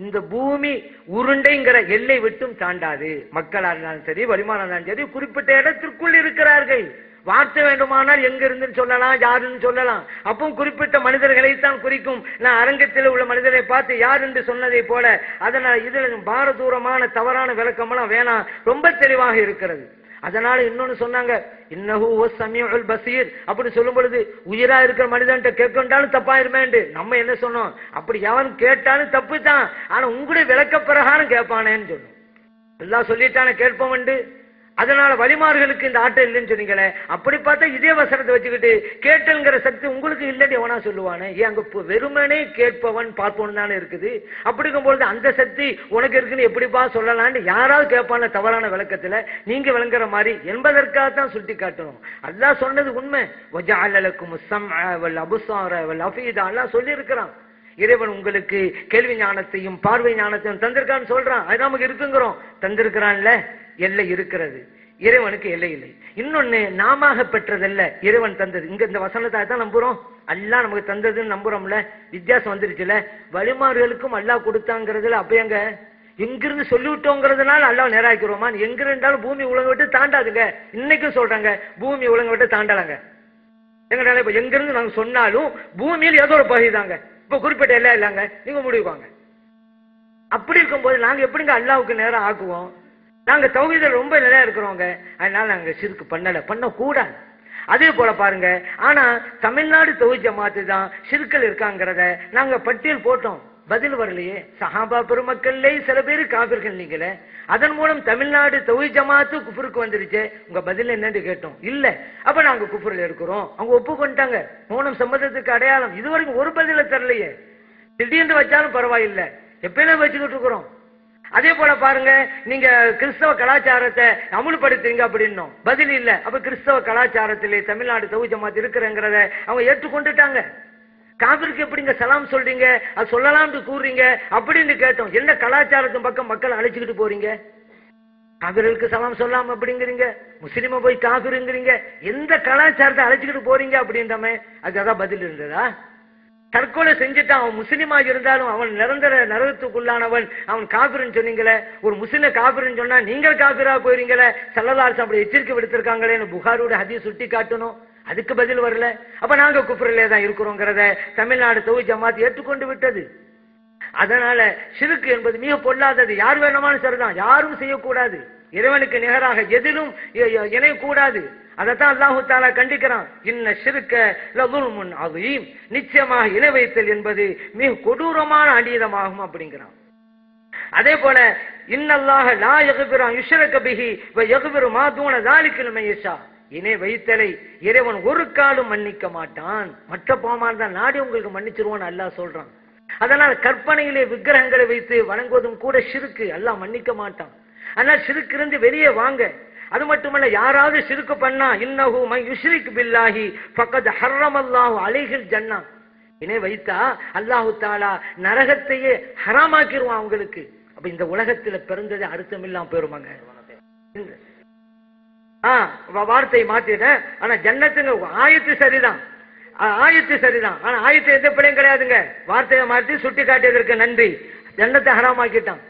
இந்த பூமி உருண்டைங்கிற எல்லை விட்டும் தாண்டாது. மக்களாக இருந்தாலும் சரி, வலிமானாக இருந்தாலும் சரி, குறிப்பிட்ட இடத்திற்குள் இருக்கிறார்கள். வார்த்தை வேண்டுமானால் எங்க இருந்து சொல்லலாம், யாருன்னு சொல்லலாம். அப்பவும் குறிப்பிட்ட மனிதர்களைத்தான் குறிக்கும். நான் அரங்கத்தில் உள்ள மனிதரை பார்த்து யார் என்று சொன்னதை போல. அதனால இதுல பாரதூரமான தவறான விளக்கமெல்லாம் வேணாம், ரொம்ப தெளிவாக இருக்கிறது. அதனால இன்னொன்னு சொன்னாங்க, இன்னஹு வஸ்ஸமீஉல் பஸீர். அப்படி சொல்லும் பொழுது உயிரா இருக்கிற மனிதன்ட்ட கேட்கண்டாலும் தப்பாயிருமேண்டு நம்ம என்ன சொன்னோம், அப்படி எவன் கேட்டாலும் தப்பு தான், ஆனா உங்களுடைய விளக்க பிரகாரம் கேட்பானேன்னு சொன்னோம். எல்லாம் சொல்லிட்டான கேட்போம். அதனால வழிமார்களுக்கு இந்த ஆட்டம் இல்லைன்னு சொன்னீங்களே, அப்படி பார்த்தா இதே வசனத்தை வச்சுக்கிட்டு கேட்டல்ங்கிற சக்தி உங்களுக்கு இல்லைன்னு எவனா சொல்லுவானே? ஏன் அங்க வெறுமனே கேட்பவன் பார்ப்பவன் தானே இருக்குது. அப்படிங்கும்போது அந்த சக்தி உனக்கு இருக்குன்னு எப்படிப்பா சொல்லலான்னு யாராவது கேட்பான தவறான விளக்கத்துல நீங்க விளங்குற மாதிரி என்பதற்காகத்தான் சுட்டி காட்டணும். அல்லாஹ் சொன்னது உண்மை. வஜஅலலக்கும் ஸம்அ வல் அப்ஸார வல் அஃபீதா அல்லாஹ் சொல்லி இருக்கிறான். இறைவன் உங்களுக்கு கேள்வி ஞானத்தையும் பார்வை ஞானத்தையும் தந்திருக்கான்னு சொல்றான். அது நமக்கு இருக்குங்கிறோம். தந்திருக்கிறான்ல, எல்லை இருக்கிறது. இறைவனுக்கு எல்லை இல்லை. இன்னொன்னு நாம பெற்றதல்ல, இறைவன் தந்தது. இங்க இந்த வசனத்தை தான் நம்புறோம். அல்லாஹ் நமக்கு தந்ததுன்னு நம்புறோம்ல. வித்தியாசம் வந்துருச்சுல. வழிமாறுகளுக்கும் அல்லாஹ் கொடுத்தாங்கிறதுல அப்பயங்க எங்கிருந்து சொல்லிவிட்டோங்கிறதுனால அல்லாஹ் நேராக்கிறோமா? எங்க இருந்தாலும் பூமி உலக விட்டு தாண்டாதுங்க. இன்னைக்கும் சொல்றாங்க பூமி உலக விட்டு தாண்டலாங்க. எங்க இப்ப எங்கிருந்து நாங்க சொன்னாலும் பூமியில் ஏதோ ஒரு பகுதி தாங்க. இப்ப குறிப்பிட்ட எல்லாம் இல்லைங்க, நீங்க முடிவுவாங்க. அப்படி இருக்கும்போது நாங்க எப்படிங்க அல்லாவுக்கு நேரம் ஆக்குவோம்? நாங்க தௌஹீதுல ரொம்ப நிறைய இருக்கிறோங்க. அதனால நாங்க ஷிர்க் பண்ணக்கூடாது. அதே போல பாருங்க, ஆனா தமிழ்நாடு தௌஹீத் ஜமாத்து தான் ஷிர்க்ல இருக்காங்கிறத நாங்க பட்டியல் போட்டோம். பதில் வரலையே. சஹாபா பெருமக்கள்லே சில பேரு காபிர்கள் நீங்களே, அதன் மூலம் தமிழ்நாடு தௌஹீத் ஜமாத்து குஃப்ருக்கு வந்துருச்சு. உங்க பதில் என்னன்னு கேட்டோம். இல்ல, அப்ப நாங்க குஃப்ரில் இருக்கிறோம். அவங்க ஒப்புக்கொண்டாங்க. மௌனம் சம்மதத்துக்கு அடையாளம். இதுவரைக்கும் ஒரு பதில தரலையே. திடீர்னு வச்சாலும் பரவாயில்லை, எப்பயும் வச்சுக்கிட்டு இருக்கிறோம். அதே போல பாருங்க, நீங்க கிறிஸ்தவ கலாச்சாரத்தை அமுல்படுத்துங்க அப்படின்னோம். பதில் இல்ல. அப்ப கிறிஸ்தவ கலாச்சாரத்திலே தமிழ்நாடு தௌஹீத் ஜமாத் இருக்கிறங்கிறத அவங்க ஏற்றுக்கொண்டுட்டாங்க. காபிருக்கு எப்படிங்க சலாம் சொல்றீங்க, அது சொல்லலாம்னு கூறுறீங்க அப்படின்னு கேட்டோம். என்ன கலாச்சாரத்தின் பக்கம் மக்கள் அழைச்சிக்கிட்டு போறீங்க? காபிர்களுக்கு சலாம் சொல்லாம அப்படிங்கிறீங்க, முஸ்லிம போய் காபிருங்கிறீங்க. எந்த கலாச்சாரத்தை அழைச்சிக்கிட்டு போறீங்க அப்படின்றமே. அதுதான் பதில் இருந்ததா? தற்கொலை செஞ்சுட்டான், அவன் முஸ்லிமா இருந்தாலும் அவன் நிரந்தர நரகத்துக்குள்ளானவன், அவன் காபிர்னு சொன்னீங்களே. ஒரு முஸ்லிம் காபிர்னு சொன்னா நீங்கள் காபிரா போயிருங்களே. ஸல்லல்லாஹு அலைஹி வஸல்லம் அப்படி எச்சரிக்கை விடுத்திருக்காங்களேன்னு புகாரியோட ஹதீஸ் சுட்டி காட்டணும். அதுக்கு பதில் வரல. அப்ப நாங்க குஃப்ரிலே தான் இருக்கிறோங்கிறத தமிழ்நாடு தௌஹீத் ஜமாத் ஏற்றுக்கொண்டு விட்டது. அதனால ஷிர்க் என்பது மிக பொல்லாதது. யார் வேணுமானு சரிதான், யாரும் செய்யக்கூடாது. இறைவனுக்கு நிகராக எதிலும் இணையக்கூடாது. அதைத்தான் அல்லாஹு தஆலா கண்டிக்கிறான். இன்ன ஷிர்க லதுல்முன் அதீம். நிச்சயமாக இணை வைத்தல் என்பது மிக கொடூரமான அநீதமாகும் அப்படிங்கிறான். அதே போல இன்னல்லாஹ லா யக்ஃபிரு அன் யுஷ்ரக பிஹி வ யக்ஃபிரு மா தூன ஸாலிக லிமன் யஷா. இணை வைத்தலை இறைவன் ஒரு காலும் மன்னிக்க மாட்டான். மற்ற பாவமான தான் நாடி உங்களுக்கு மன்னிச்சிருவான்னு அல்லாஹ் சொல்றான். அதனால கற்பனையிலே விக்கிரகங்களை வைத்து வணங்குவதும் கூட ஷிர்க், அல்லாஹ் மன்னிக்க மாட்டான். அதனால ஷிர்க் இருந்து வெளியே வாங்க. அது மட்டுமல்ல, யாராவது ஷிர்க் பண்ணா இன்னஹு மன் யுஷ்ரிக் பில்லாஹி ஃபக்கத் ஹர்ரமல்லாஹு அலைஹில் ஜன்னா. இணை வைத்தா அல்லாஹு தஆலா நரகத்தையே ஹராமாக்கிடுவான் அவங்களுக்கு. அப்ப இந்த உலகத்துல பிறந்தது அர்த்தம் இல்லாம போயிருமாங்க. வார்த்தையை மாத்திட்டேன். ஆனா ஜன்னத்துங்க ஆயத்து சரிதான், ஆயத்து சரிதான். ஆனா ஆயத்து எந்த பிள்ளையும் கிடையாதுங்க. வார்த்தையை மாற்றி சுட்டி காட்டியதற்கு நன்றி. ஜன்னத்தை ஹராமாக்கிட்டான்.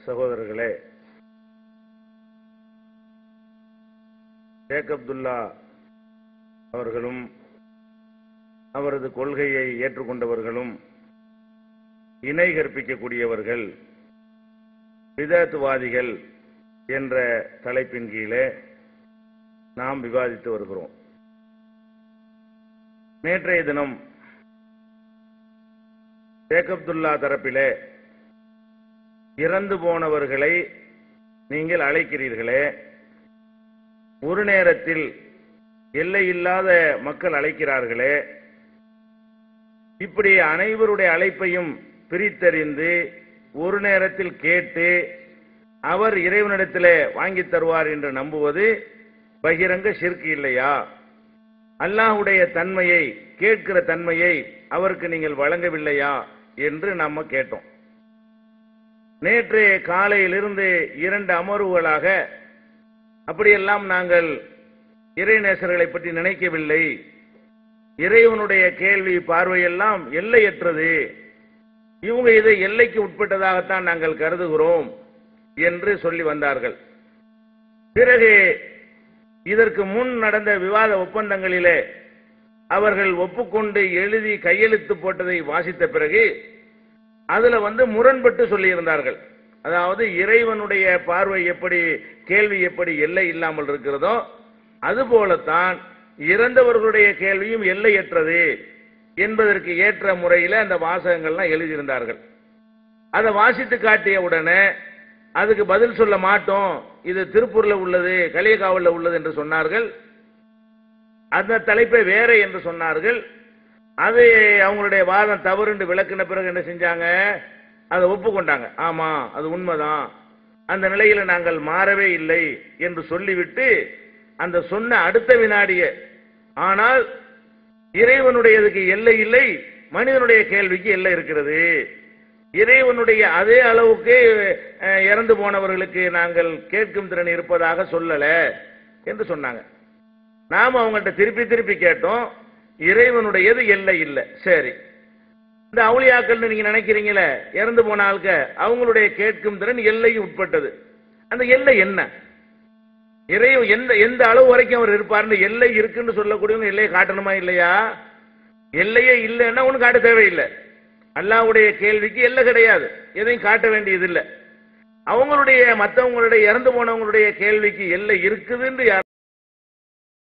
சகோதரர்களே, ஷேக் அப்துல்லா அவர்களும் அவரது கொள்கையை ஏற்றுக்கொண்டவர்களும் இணை கற்பிக்கக்கூடியவர்கள், பிதஅத்வாதிகள் என்ற தலைப்பின் கீழே நாம் விவாதித்து வருகிறோம். நேற்றைய தினம் ஷேக் அப்துல்லா தரப்பிலே இறந்து போனவர்களை நீங்கள் அழைக்கிறீர்களே, ஒரு நேரத்தில் எல்லையில்லாத மக்கள் அழைக்கிறார்களே, இப்படி அனைவருடைய அழைப்பையும் பிரித்தறிந்து ஒரு நேரத்தில் கேட்டு அவர் இறைவனிடத்திலே வாங்கி தருவார் என்று நம்புவது பகிரங்க ஷிர்க் இல்லையா? அல்லாஹ்வுடைய தன்மையை, கேட்கிற தன்மையை அவருக்கு நீங்கள் வழங்கவில்லையா என்று நாம கேட்டோம். நேற்று காலையிலிருந்து 2 அமர்வுகளாக அப்படியெல்லாம் நாங்கள் இறைநேசர்களை பற்றி நினைக்கவில்லை, இறைவனுடைய கேள்வி பார்வையெல்லாம் எல்லையற்றது, இவங்க இதை எல்லைக்கு உட்பட்டதாகத்தான் நாங்கள் கருதுகிறோம் என்று சொல்லி வந்தார்கள். பிறகு இதற்கு முன் நடந்த விவாத ஒப்பந்தங்களிலே அவர்கள் ஒப்புக்கொண்டு எழுதி கையெழுத்து போட்டதை வாசித்த பிறகு அதுல முரண்பட்டு சொல்லியிருந்தார்கள். அதாவது இறைவனுடைய பார்வை எப்படி, கேள்வி எப்படி எல்லை இல்லாமல் இருக்கிறதோ அதுபோலத்தான் இறந்தவர்களுடைய கேள்வியும் எல்லையற்றது என்பதற்கு ஏற்ற முறையில் அந்த வாசகங்கள்லாம் எழுதியிருந்தார்கள். அதை வாசித்து காட்டிய உடனே அதுக்கு பதில் சொல்ல மாட்டோம், இது திருப்பூர்ல உள்ளது, களியக்காவல்ல உள்ளது என்று சொன்னார்கள். அந்த தலைப்பை வேற என்று சொன்னார்கள். அது அவங்களுடைய வாதம் தவறு என்று விளக்கின பிறகு என்ன செஞ்சாங்க, அதை ஒப்புக்கொண்டாங்க. ஆமா, அது உண்மைதான், அந்த நிலையில நாங்கள் மாறவே இல்லை என்று சொல்லிவிட்டு அந்த சொன்ன அடுத்த வினாடியே, ஆனால் இறைவனுடையதுக்கு எல்லை இல்லை, மனிதனுடைய கேள்விக்கு எல்லை இருக்கிறது, இறைவனுடைய அதே அளவுக்கு இறந்து போனவர்களுக்கு நாங்கள் கேட்கும் திறன் இருப்பதாக சொல்லல என்று சொன்னாங்க. நாம அவங்கள்ட்ட திருப்பி திருப்பி கேட்டோம், இறைவனுடையது எல்லை இல்லை. சரி, இந்த அவுலியாக்கள் நீங்க நினைக்கிறீங்களே, இறந்து போன ஆளுக்க அவங்களுடைய கேட்கும் திறன் எல்லைக்கு உட்பட்டது, அந்த எல்லை என்ன? இறைவன் எந்த அளவு வரைக்கும் அவர் இருப்பார்னு எல்லை இருக்குன்னு சொல்லக்கூடியவங்க எல்லையை காட்டணுமா இல்லையா? எல்லையே இல்லைன்னா ஒன்னும் காட்ட தேவையில்லை. அல்லாஹ்வுடைய கேள்விக்கு எல்லை கிடையாது, எதையும் காட்ட வேண்டியது இல்லை. அவங்களுடைய மற்றவங்களுடைய இறந்து போனவங்களுடைய கேள்விக்கு எல்லை இருக்குதுன்னு